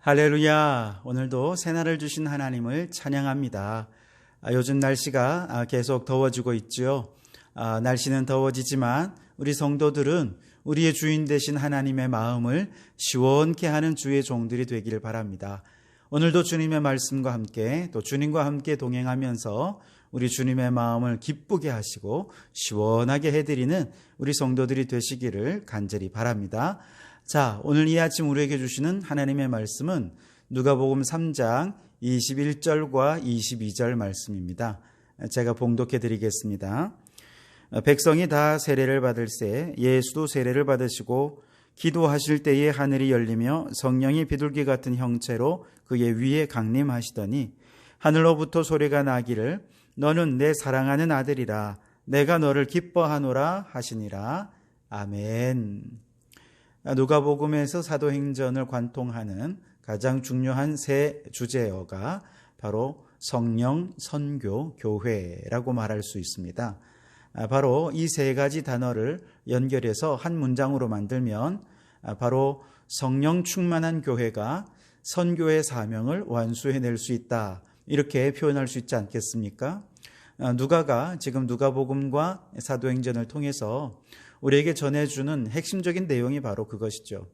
할렐루야. 오늘도 새날을 주신 하나님을 찬양합니다. 요즘 날씨가 계속 더워지고 있죠. 날씨는 더워지지만 우리 성도들은 우리의 주인 되신 하나님의 마음을 시원케 하는 주의 종들이 되기를 바랍니다. 오늘도 주님의 말씀과 함께 또 주님과 함께 동행하면서 우리 주님의 마음을 기쁘게 하시고 시원하게 해드리는 우리 성도들이 되시기를 간절히 바랍니다. 자, 오늘 이 아침 우리에게 주시는 하나님의 말씀은 누가복음 3장 21절과 22절 말씀입니다. 제가 봉독해 드리겠습니다. 백성이 다 세례를 받을새 예수도 세례를 받으시고 기도하실 때에 하늘이 열리며 성령이 비둘기 같은 형체로 그의 위에 강림하시더니 하늘로부터 소리가 나기를 너는 내 사랑하는 아들이라 내가 너를 기뻐하노라 하시니라. 아멘. 누가복음에서 사도행전을 관통하는 가장 중요한 세 주제어가 바로 성령, 선교, 교회라고 말할 수 있습니다. 바로 이 세 가지 단어를 연결해서 한 문장으로 만들면 바로 성령 충만한 교회가 선교의 사명을 완수해낼 수 있다, 이렇게 표현할 수 있지 않겠습니까? 누가가 지금 누가복음과 사도행전을 통해서 우리에게 전해주는 핵심적인 내용이 바로 그것이죠.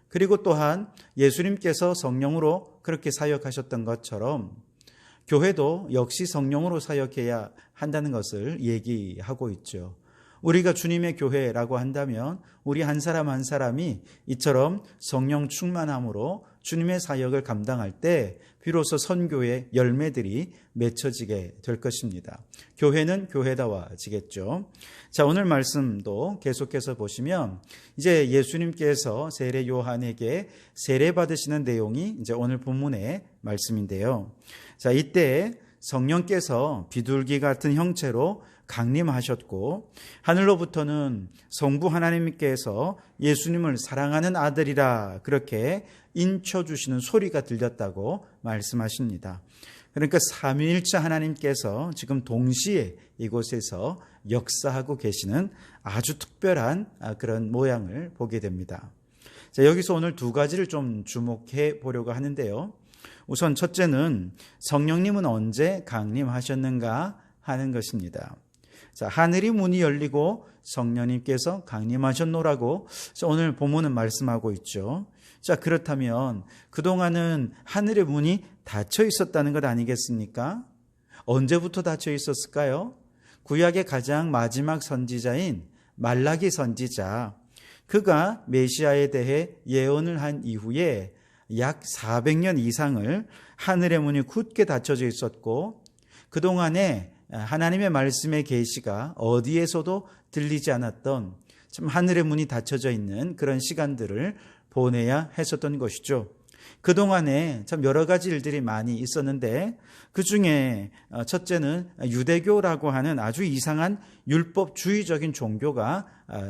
그리고 또한 예수님께서 성령으로 그렇게 사역하셨던 것처럼 교회도 역시 성령으로 사역해야 한다는 것을 얘기하고 있죠. 우리가 주님의 교회라고 한다면 우리 한 사람 한 사람이 이처럼 성령 충만함으로 주님의 사역을 감당할 때 비로소 선교의 열매들이 맺혀지게 될 것입니다. 교회는 교회다워지겠죠. 자, 오늘 말씀도 계속해서 보시면 이제 예수님께서 세례 요한에게 세례 받으시는 내용이 이제 오늘 본문의 말씀인데요. 자, 이때 성령께서 비둘기 같은 형체로 강림하셨고 하늘로부터는 성부 하나님께서 예수님을 사랑하는 아들이라 그렇게 인쳐주시는 소리가 들렸다고 말씀하십니다. 그러니까 삼위일체 하나님께서 지금 동시에 이곳에서 역사하고 계시는 아주 특별한 그런 모양을 보게 됩니다. 자, 여기서 오늘 두 가지를 좀 주목해 보려고 하는데요. 우선 첫째는 성령님은 언제 강림하셨는가 하는 것입니다. 자, 하늘이 문이 열리고 성령님께서 강림하셨노라고 오늘 본문은 말씀하고 있죠. 자, 그렇다면 그동안은 하늘의 문이 닫혀 있었다는 것 아니겠습니까? 언제부터 닫혀 있었을까요? 구약의 가장 마지막 선지자인 말라기 선지자, 그가 메시아에 대해 예언을 한 이후에 약 400년 이상을 하늘의 문이 굳게 닫혀져 있었고 그동안에 하나님의 말씀의 계시가 어디에서도 들리지 않았던 참 하늘의 문이 닫혀져 있는 그런 시간들을 보내야 했었던 것이죠. 그동안에 참 여러 가지 일들이 많이 있었는데 그 중에 첫째는 유대교라고 하는 아주 이상한 율법주의적인 종교가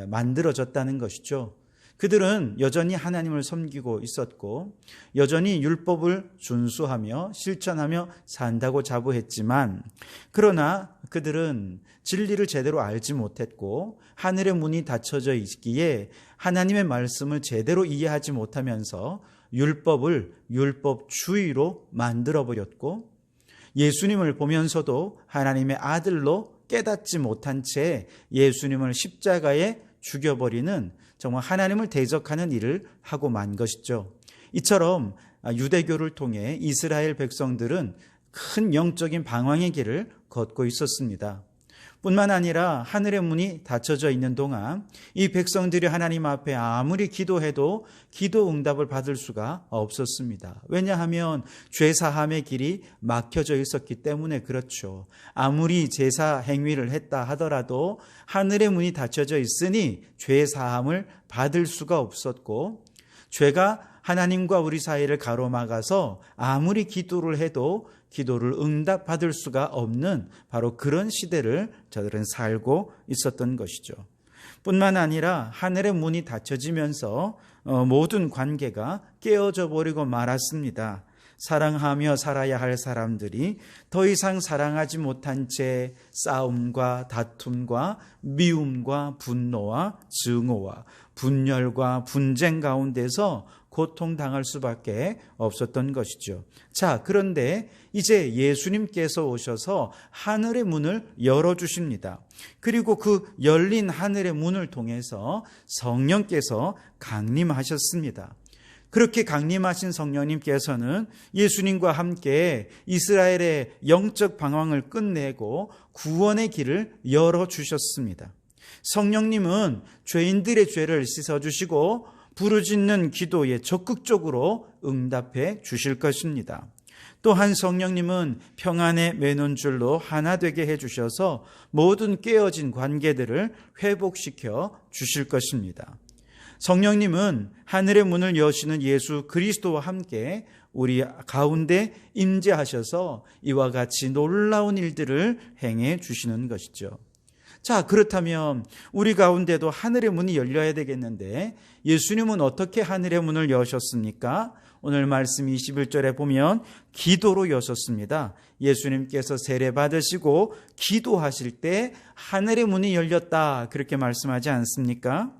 만들어졌다는 것이죠. 그들은 여전히 하나님을 섬기고 있었고 여전히 율법을 준수하며 실천하며 산다고 자부했지만 그러나 그들은 진리를 제대로 알지 못했고 하늘의 문이 닫혀져 있기에 하나님의 말씀을 제대로 이해하지 못하면서 율법을 율법주의로 만들어버렸고 예수님을 보면서도 하나님의 아들로 깨닫지 못한 채 예수님을 십자가에 죽여버리는 정말 하나님을 대적하는 일을 하고 만 것이죠. 이처럼 유대교를 통해 이스라엘 백성들은 큰 영적인 방황의 길을 걷고 있었습니다. 뿐만 아니라 하늘의 문이 닫혀져 있는 동안 이 백성들이 하나님 앞에 아무리 기도해도 기도 응답을 받을 수가 없었습니다. 왜냐하면 죄사함의 길이 막혀져 있었기 때문에 그렇죠. 아무리 제사 행위를 했다 하더라도 하늘의 문이 닫혀져 있으니 죄사함을 받을 수가 없었고 죄가 하나님과 우리 사이를 가로막아서 아무리 기도를 해도 기도를 응답받을 수가 없는 바로 그런 시대를 저들은 살고 있었던 것이죠. 뿐만 아니라 하늘의 문이 닫혀지면서 모든 관계가 깨어져 버리고 말았습니다. 사랑하며 살아야 할 사람들이 더 이상 사랑하지 못한 채 싸움과 다툼과 미움과 분노와 증오와 분열과 분쟁 가운데서 고통당할 수밖에 없었던 것이죠. 자, 그런데 이제 예수님께서 오셔서 하늘의 문을 열어주십니다. 그리고 그 열린 하늘의 문을 통해서 성령께서 강림하셨습니다. 그렇게 강림하신 성령님께서는 예수님과 함께 이스라엘의 영적 방황을 끝내고 구원의 길을 열어주셨습니다. 성령님은 죄인들의 죄를 씻어주시고 부르짖는 기도에 적극적으로 응답해 주실 것입니다. 또한 성령님은 평안의 맨원줄로 하나 되게 해주셔서 모든 깨어진 관계들을 회복시켜 주실 것입니다. 성령님은 하늘의 문을 여시는 예수 그리스도와 함께 우리 가운데 임재하셔서 이와 같이 놀라운 일들을 행해 주시는 것이죠. 자, 그렇다면 우리 가운데도 하늘의 문이 열려야 되겠는데 예수님은 어떻게 하늘의 문을 여셨습니까? 오늘 말씀 21절에 보면 기도로 여셨습니다. 예수님께서 세례 받으시고 기도하실 때 하늘의 문이 열렸다, 그렇게 말씀하지 않습니까?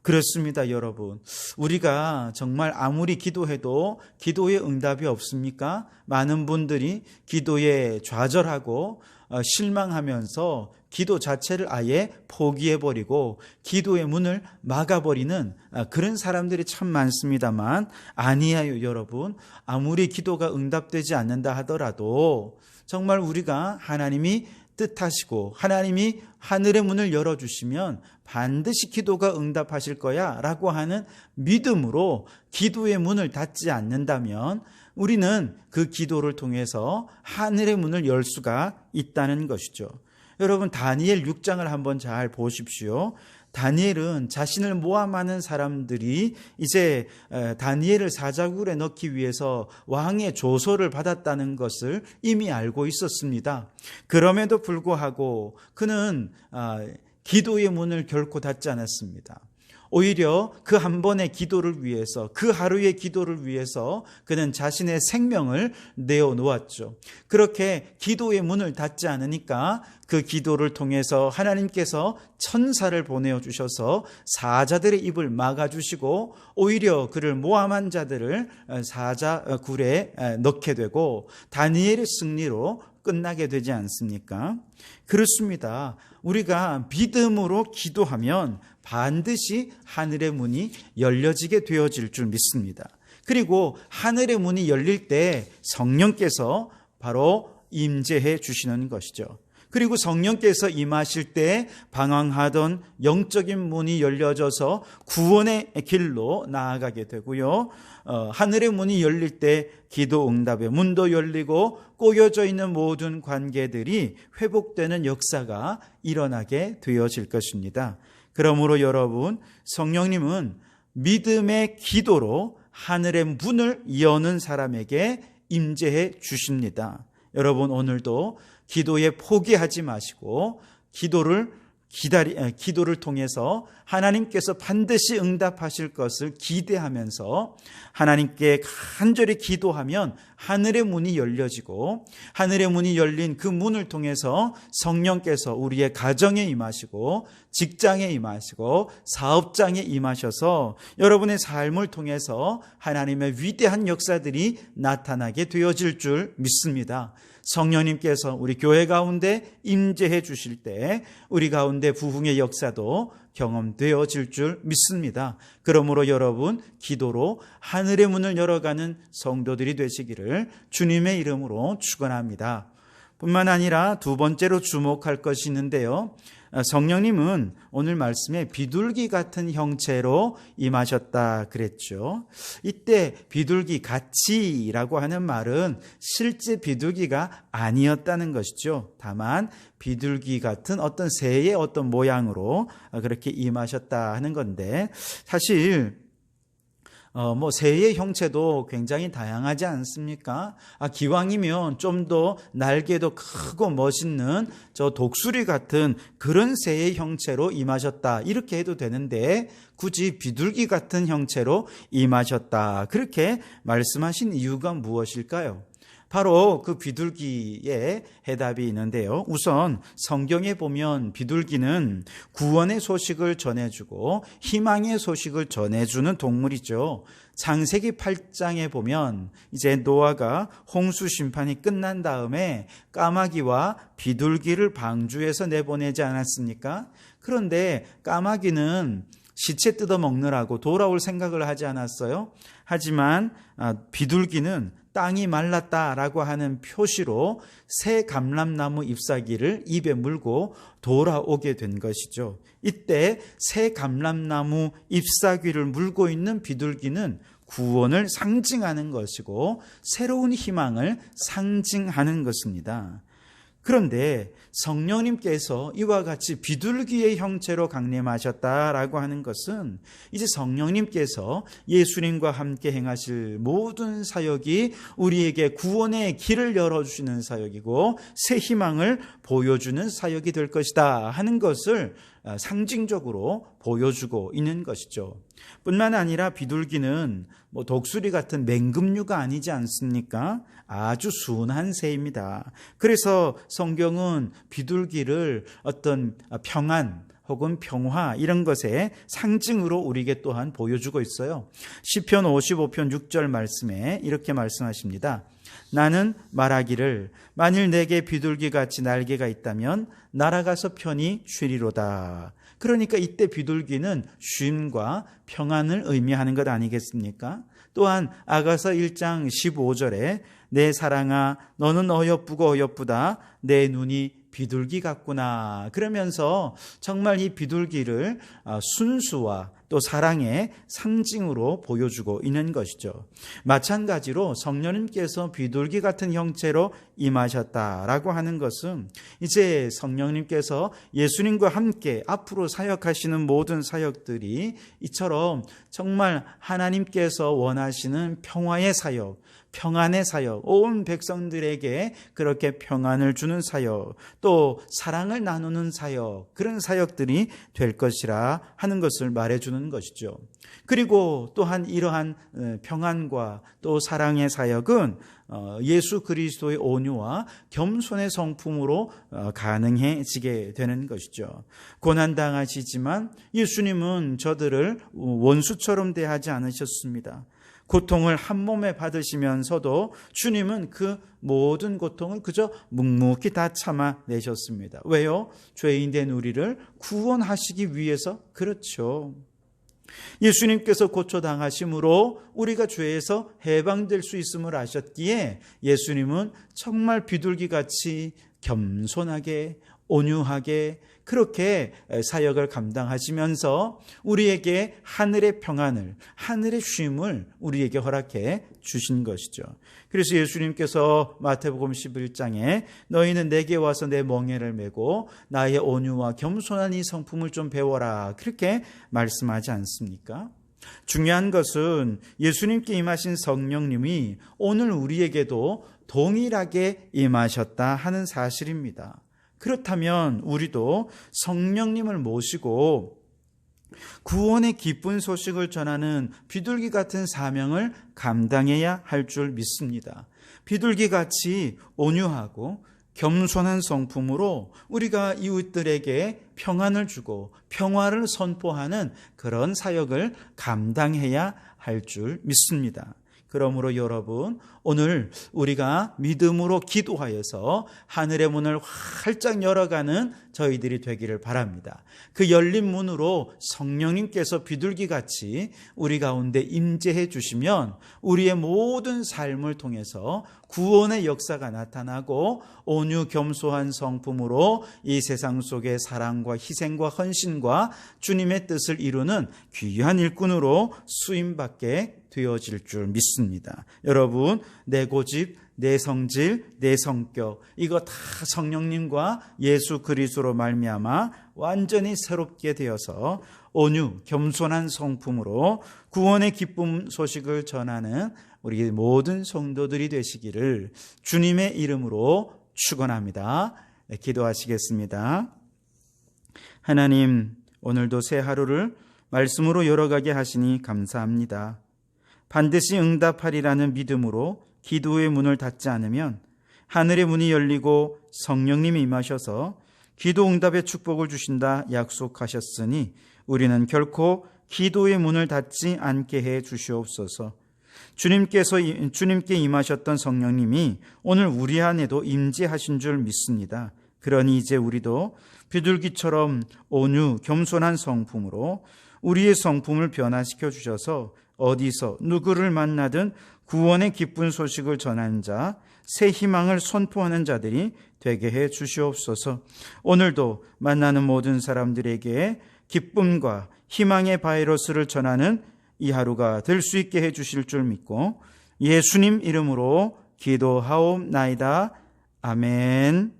그렇습니다, 여러분. 우리가 정말 아무리 기도해도 기도에 응답이 없습니까? 많은 분들이 기도에 좌절하고 실망하면서 기도 자체를 아예 포기해버리고 기도의 문을 막아버리는 그런 사람들이 참 많습니다만, 아니에요, 여러분. 아무리 기도가 응답되지 않는다 하더라도 정말 우리가 하나님이 뜻하시고 하나님이 하늘의 문을 열어주시면 반드시 기도가 응답하실 거야 라고 하는 믿음으로 기도의 문을 닫지 않는다면 우리는 그 기도를 통해서 하늘의 문을 열 수가 있다는 것이죠. 여러분, 다니엘 6장을 한번 잘 보십시오. 다니엘은 자신을 모함하는 사람들이 이제 다니엘을 사자굴에 넣기 위해서 왕의 조소를 받았다는 것을 이미 알고 있었습니다. 그럼에도 불구하고 그는 기도의 문을 결코 닫지 않았습니다. 오히려 그 한 번의 기도를 위해서, 그 하루의 기도를 위해서 그는 자신의 생명을 내어놓았죠. 그렇게 기도의 문을 닫지 않으니까 그 기도를 통해서 하나님께서 천사를 보내어 주셔서 사자들의 입을 막아주시고 오히려 그를 모함한 자들을 사자굴에 넣게 되고 다니엘의 승리로 끝나게 되지 않습니까? 그렇습니다. 우리가 믿음으로 기도하면 반드시 하늘의 문이 열려지게 되어질 줄 믿습니다. 그리고 하늘의 문이 열릴 때 성령께서 바로 임재해 주시는 것이죠. 그리고 성령께서 임하실 때 방황하던 영적인 문이 열려져서 구원의 길로 나아가게 되고요. 하늘의 문이 열릴 때 기도 응답의 문도 열리고 꼬여져 있는 모든 관계들이 회복되는 역사가 일어나게 되어질 것입니다. 그러므로 여러분, 성령님은 믿음의 기도로 하늘의 문을 여는 사람에게 임재해 주십니다. 여러분, 오늘도 기도에 포기하지 마시고 기도를 통해서 하나님께서 반드시 응답하실 것을 기대하면서 하나님께 간절히 기도하면 하늘의 문이 열려지고 하늘의 문이 열린 그 문을 통해서 성령께서 우리의 가정에 임하시고 직장에 임하시고 사업장에 임하셔서 여러분의 삶을 통해서 하나님의 위대한 역사들이 나타나게 되어질 줄 믿습니다. 성령님께서 우리 교회 가운데 임재해 주실 때 우리 가운데 부흥의 역사도 경험되어질 줄 믿습니다. 그러므로 여러분, 기도로 하늘의 문을 열어가는 성도들이 되시기를 주님의 이름으로 축원합니다. 뿐만 아니라 두 번째로 주목할 것이 있는데요. 성령님은 오늘 말씀에 비둘기 같은 형체로 임하셨다 그랬죠. 이때 비둘기 같이라고 하는 말은 실제 비둘기가 아니었다는 것이죠. 다만 비둘기 같은 어떤 새의 어떤 모양으로 그렇게 임하셨다 하는 건데, 사실 새의 형체도 굉장히 다양하지 않습니까? 기왕이면 좀 더 날개도 크고 멋있는 저 독수리 같은 그런 새의 형체로 임하셨다, 이렇게 해도 되는데 굳이 비둘기 같은 형체로 임하셨다, 그렇게 말씀하신 이유가 무엇일까요? 바로 그 비둘기의 해답이 있는데요. 우선 성경에 보면 비둘기는 구원의 소식을 전해주고 희망의 소식을 전해주는 동물이죠. 창세기 8장에 보면 이제 노아가 홍수 심판이 끝난 다음에 까마귀와 비둘기를 방주에서 내보내지 않았습니까? 그런데 까마귀는 시체 뜯어 먹느라고 돌아올 생각을 하지 않았어요. 하지만 비둘기는 땅이 말랐다라고 하는 표시로 새 감람나무 잎사귀를 입에 물고 돌아오게 된 것이죠. 이때 새 감람나무 잎사귀를 물고 있는 비둘기는 구원을 상징하는 것이고 새로운 희망을 상징하는 것입니다. 그런데 성령님께서 이와 같이 비둘기의 형체로 강림하셨다라고 하는 것은 이제 성령님께서 예수님과 함께 행하실 모든 사역이 우리에게 구원의 길을 열어주시는 사역이고 새 희망을 보여주는 사역이 될 것이다 하는 것을 상징적으로 보여주고 있는 것이죠. 뿐만 아니라 비둘기는 독수리 같은 맹금류가 아니지 않습니까? 아주 순한 새입니다. 그래서 성경은 비둘기를 어떤 평안 혹은 평화 이런 것의 상징으로 우리에게 또한 보여주고 있어요. 시편 55편 6절 말씀에 이렇게 말씀하십니다. 나는 말하기를 만일 내게 비둘기같이 날개가 있다면 날아가서 편히 쉬리로다. 그러니까 이때 비둘기는 쉼과 평안을 의미하는 것 아니겠습니까? 또한 아가서 1장 15절에 내 사랑아 너는 어여쁘고 어여쁘다 내 눈이 비둘기 같구나. 그러면서 정말 이 비둘기를 순수와 또 사랑의 상징으로 보여주고 있는 것이죠. 마찬가지로 성령님께서 비둘기 같은 형체로 임하셨다라고 하는 것은 이제 성령님께서 예수님과 함께 앞으로 사역하시는 모든 사역들이 이처럼 정말 하나님께서 원하시는 평화의 사역, 평안의 사역, 온 백성들에게 그렇게 평안을 주는 사역, 또 사랑을 나누는 사역, 그런 사역들이 될 것이라 하는 것을 말해주는 것이죠. 그리고 또한 이러한 평안과 또 사랑의 사역은 예수 그리스도의 온유와 겸손의 성품으로 가능해지게 되는 것이죠. 고난당하시지만 예수님은 저들을 원수처럼 대하지 않으셨습니다. 고통을 한 몸에 받으시면서도 주님은 그 모든 고통을 그저 묵묵히 다 참아내셨습니다. 왜요? 죄인 된 우리를 구원하시기 위해서. 그렇죠. 예수님께서 고초당하심으로 우리가 죄에서 해방될 수 있음을 아셨기에 예수님은 정말 비둘기같이 겸손하게 온유하게 그렇게 사역을 감당하시면서 우리에게 하늘의 평안을, 하늘의 쉼을 우리에게 허락해 주신 것이죠. 그래서 예수님께서 마태복음 11장에 너희는 내게 와서 내 멍에를 메고 나의 온유와 겸손한 이 성품을 좀 배워라. 그렇게 말씀하지 않습니까? 중요한 것은 예수님께 임하신 성령님이 오늘 우리에게도 동일하게 임하셨다 하는 사실입니다. 그렇다면 우리도 성령님을 모시고 구원의 기쁜 소식을 전하는 비둘기 같은 사명을 감당해야 할 줄 믿습니다. 비둘기같이 온유하고 겸손한 성품으로 우리가 이웃들에게 평안을 주고 평화를 선포하는 그런 사역을 감당해야 할 줄 믿습니다. 그러므로 여러분, 오늘 우리가 믿음으로 기도하여서 하늘의 문을 활짝 열어가는 저희들이 되기를 바랍니다. 그 열린 문으로 성령님께서 비둘기같이 우리 가운데 임재해 주시면 우리의 모든 삶을 통해서 구원의 역사가 나타나고 온유 겸손한 성품으로 이 세상 속에 사랑과 희생과 헌신과 주님의 뜻을 이루는 귀한 일꾼으로 쓰임받게 되어질 줄 믿습니다. 여러분, 내 고집, 내 성질, 내 성격 이거 다 성령님과 예수 그리스도로 말미암아 완전히 새롭게 되어서 온유, 겸손한 성품으로 구원의 기쁨 소식을 전하는 우리 모든 성도들이 되시기를 주님의 이름으로 축원합니다. 기도하시겠습니다. 하나님, 오늘도 새 하루를 말씀으로 열어가게 하시니 감사합니다. 반드시 응답하리라는 믿음으로 기도의 문을 닫지 않으면 하늘의 문이 열리고 성령님이 임하셔서 기도 응답의 축복을 주신다 약속하셨으니 우리는 결코 기도의 문을 닫지 않게 해 주시옵소서. 주님께 임하셨던 성령님이 오늘 우리 안에도 임재하신 줄 믿습니다. 그러니 이제 우리도 비둘기처럼 온유 겸손한 성품으로 우리의 성품을 변화시켜 주셔서 어디서 누구를 만나든 구원의 기쁜 소식을 전하는 자, 새 희망을 선포하는 자들이 되게 해 주시옵소서. 오늘도 만나는 모든 사람들에게 기쁨과 희망의 바이러스를 전하는 이 하루가 될 수 있게 해 주실 줄 믿고 예수님 이름으로 기도하옵나이다. 아멘.